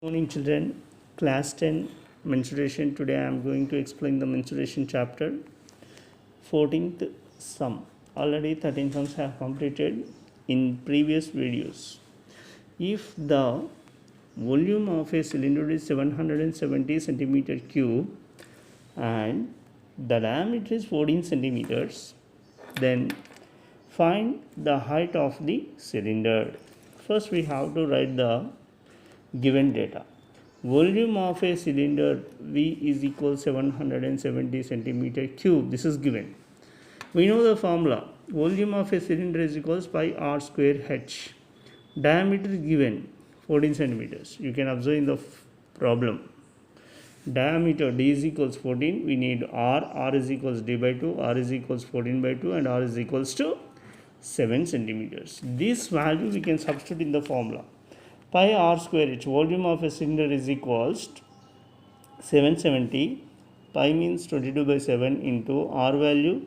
Morning children, class 10 mensuration. Today I am going to explain the mensuration chapter 14th sum. Already 13 sums have completed in previous videos. If the volume of a cylinder is 770 centimeter cube and the diameter is 14 centimeters, then find the height of the cylinder. First we have to write the given data. Volume of a cylinder V is equal 770 centimeter cube. This is given. We know the formula. Volume of a cylinder is equals pi r square h. Diameter is given 14 centimeters. You can observe in the problem. Diameter d is equals 14. We need r is equals d by 2, r is equals 14 by 2 and r is equals to 7 centimeters. This value we can substitute in the formula. Pi r square h, volume of a cylinder is equals to 770. Pi means 22 by 7 into r value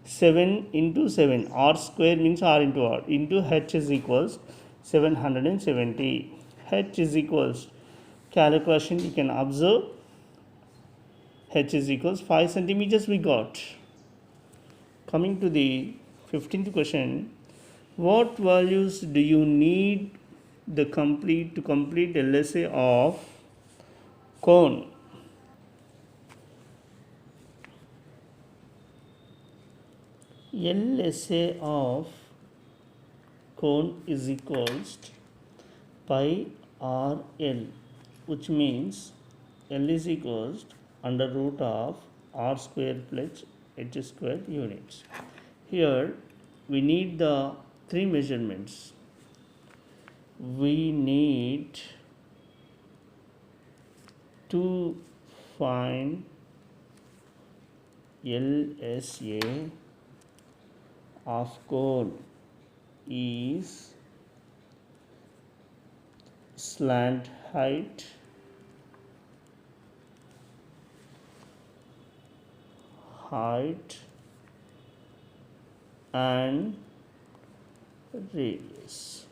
7 into 7. R square means r into r into h is equals 770. H is equals, calculation you can observe, h is equals 5 centimeters we got. Coming to the 15th question, what values do you need to complete LSA of cone? LSA of cone is equals to pi r L, which means L is equals to under root of r square plus h square units. Here we need the three measurements. We need to find LSA of cone is slant height, and radius.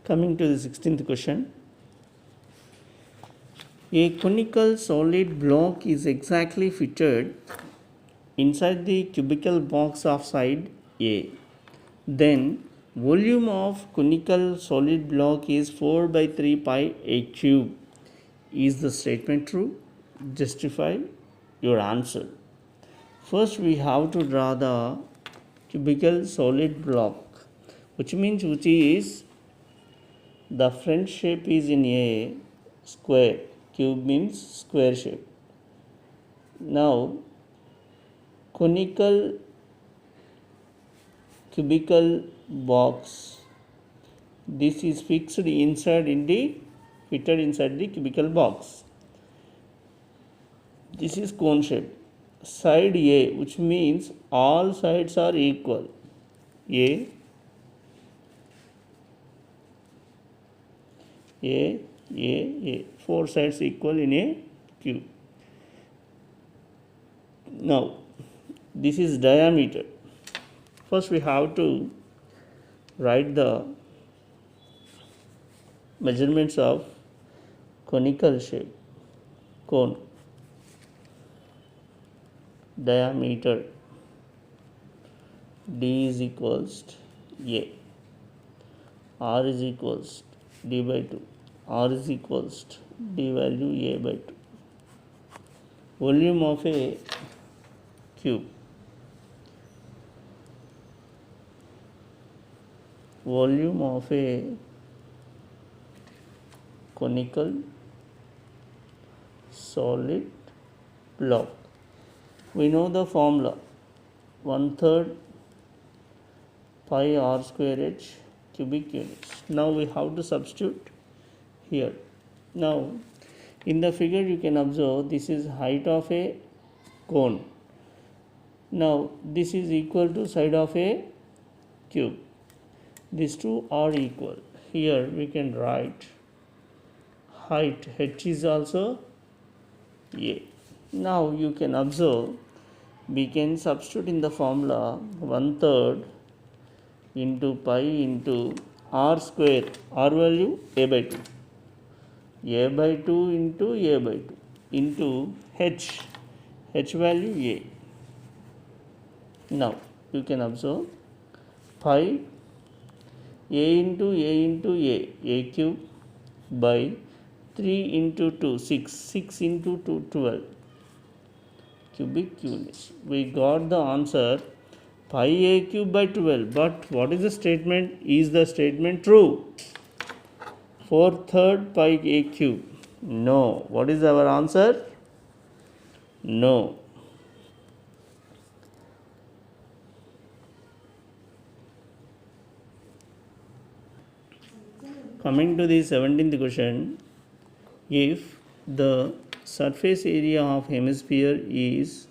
Coming to the 16th question, a conical solid block is exactly fitted inside the cubical box of side A. Then volume of conical solid block is 4 by 3 pi a cube. Is the statement true? Justify your answer. First we have to draw the cubical solid block, which is the front shape is in a square. Cube means square shape. Now conical cubical box, this is fitted inside the cubical box. This is cone shape. Side A, which means all sides are equal. A, four sides equal in a cube. Now this is diameter. First we have to write the measurements of conical shape, cone. Diameter d is equals to a, r is equals to d by 2, r is equals to d value a by 2. Volume of a cube, volume of a conical solid block. We know the formula, 1/3 pi r square h cubic units. Now we have to substitute here. Now in the figure you can observe this is height of a cone. Now this is equal to side of a cube. These two are equal. Here we can write height, h is also a. Now you can observe we can substitute in the formula 1/3 into pi into r square, r value a by 2, a by 2 into a by 2 into h value a. Now you can observe pi a into a cube by 3 into 2 6 into 2 12 cubic units. We got the answer pi a cube by 12. But what is the statement? Is the statement true? 4/3 pi a cube. No. What is our answer? No. Coming to the 17th question, if the surface area of hemisphere is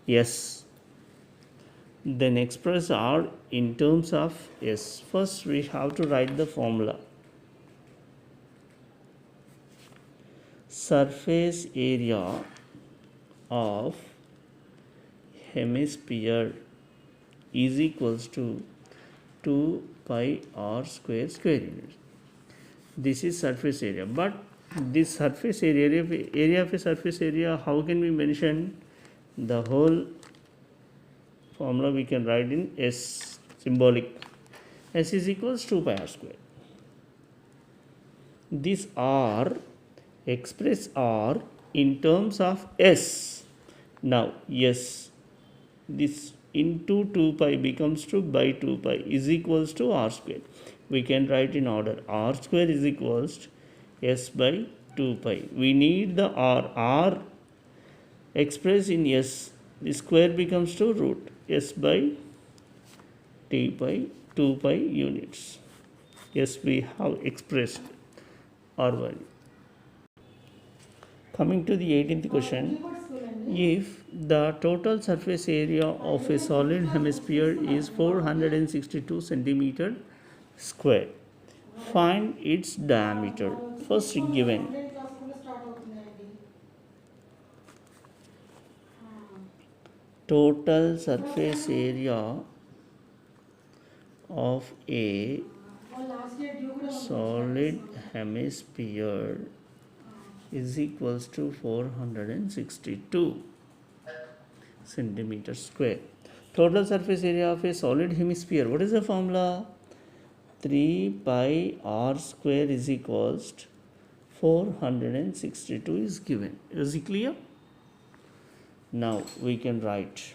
S, then express R in terms of S. First we have to write the formula. Surface area of hemisphere is equals to 2 pi r square unit. This is surface area, but this surface area of a surface area, how can we mention? The whole formula we can write in S, symbolic. S is equals 2 pi r square. This R, express R in terms of S. Now yes, this into 2 pi becomes 2 by 2 pi is equals to r square. We can write in order. R square is equals to S by 2 pi. We need the R expressed in S. The square becomes to root S by t by 2 pi units. Yes, we have expressed R value. Coming to the 18th question, if the total surface area of a solid hemisphere is 462 centimeter square, find its diameter. First given total surface area of a solid hemisphere is equals to 462 centimeter square. Total surface area of a solid hemisphere. What is the formula? 3 pi r square is equals to 462 is given. Is it clear? Now we can write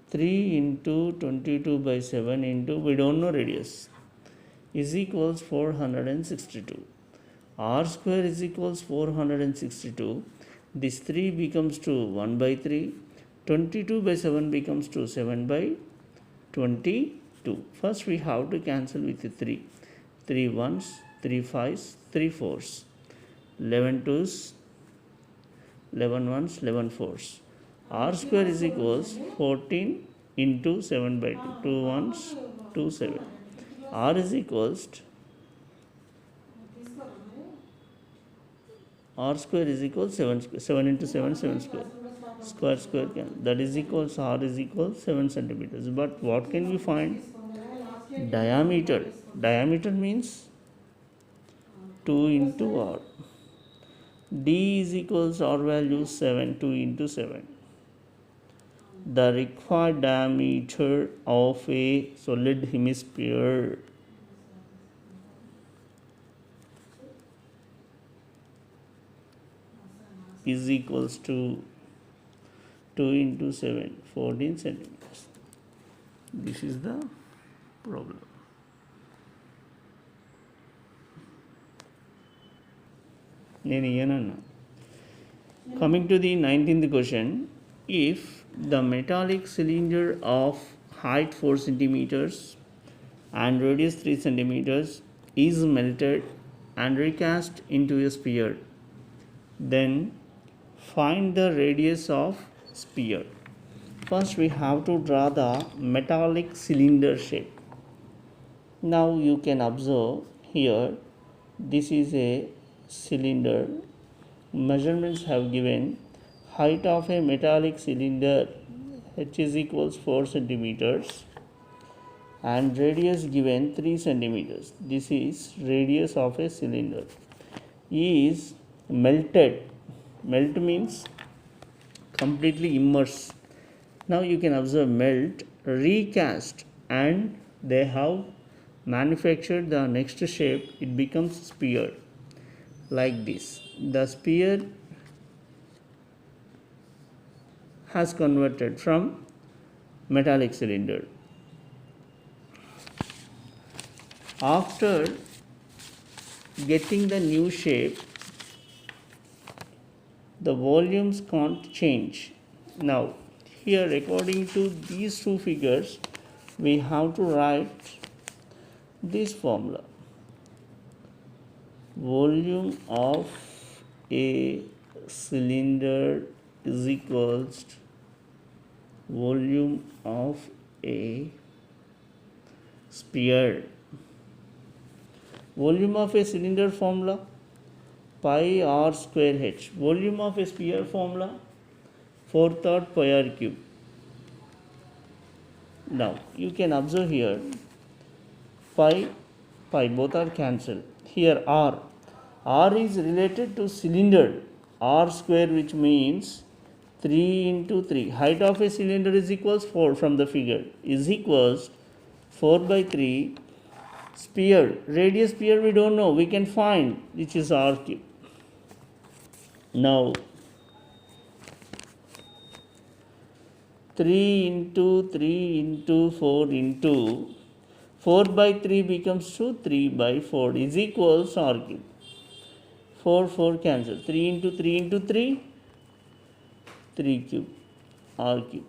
3 into 22 by 7 into, we don't know radius, is equals 462. R square is equals 462. This 3 becomes to 1 by 3. 22 by 7 becomes to 7 by 22. First we have to cancel with the 3. 3 ones, 3 fives, 3 fours. 11 twos, 11 ones, 11 fours. R square is equals 14 into 7 by 2. 2 ones, 2 7. R is equals to R square is equals 7 square. 7 into 7, 7 square. Square can. That is equals R is equals 7 centimeters. But what can we find? Diameter. Diameter means 2 into R. D is equals R value 7, 2 into 7. The required diameter of a solid hemisphere is equals to 2 into 7, 14 centimeters. This is the problem. Coming to the 19th question, if the metallic cylinder of height 4 centimeters and radius 3 centimeters is melted and recast into a sphere, then find the radius of sphere. First we have to draw the metallic cylinder shape. Now you can observe here, this is a cylinder. Measurements have given height of a metallic cylinder, h is equals 4 centimeters, and radius given 3 centimeters. This is radius of a cylinder is melted. Melt means completely immerse. Now you can observe melt, recast, and they have manufactured the next shape. It becomes sphere like this. The sphere has converted from metallic cylinder. After getting the new shape, the volumes can't change. Now here, according to these two figures, we have to write this formula. Volume of a cylinder is equals to volume of a sphere. Volume of a cylinder formula pi r square h. Volume of a sphere formula 4/3 pi r cube. Now you can observe here pi both are cancelled. Here r is related to cylinder, r square, which means 3 into 3. Height of a cylinder is equals 4 from the figure, is equals 4 by 3. Sphere, radius sphere we don't know, we can find, which is r cube. Now 3 into 3 into 4 into 4 by 3 becomes to 3 by 4 is equals r cube. 4 cancel. 3 into 3 into 3, 3 cube, r cube.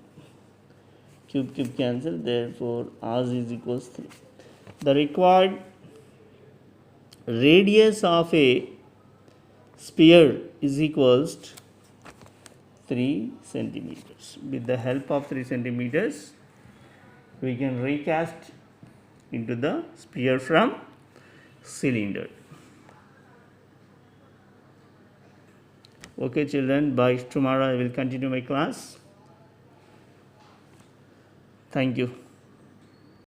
Cube cancel, therefore r is equals 3. The required radius of a sphere is equals to 3 centimeters. With the help of 3 centimeters, we can recast into the sphere from cylinder. Okay children, by tomorrow I will continue my class. Thank you.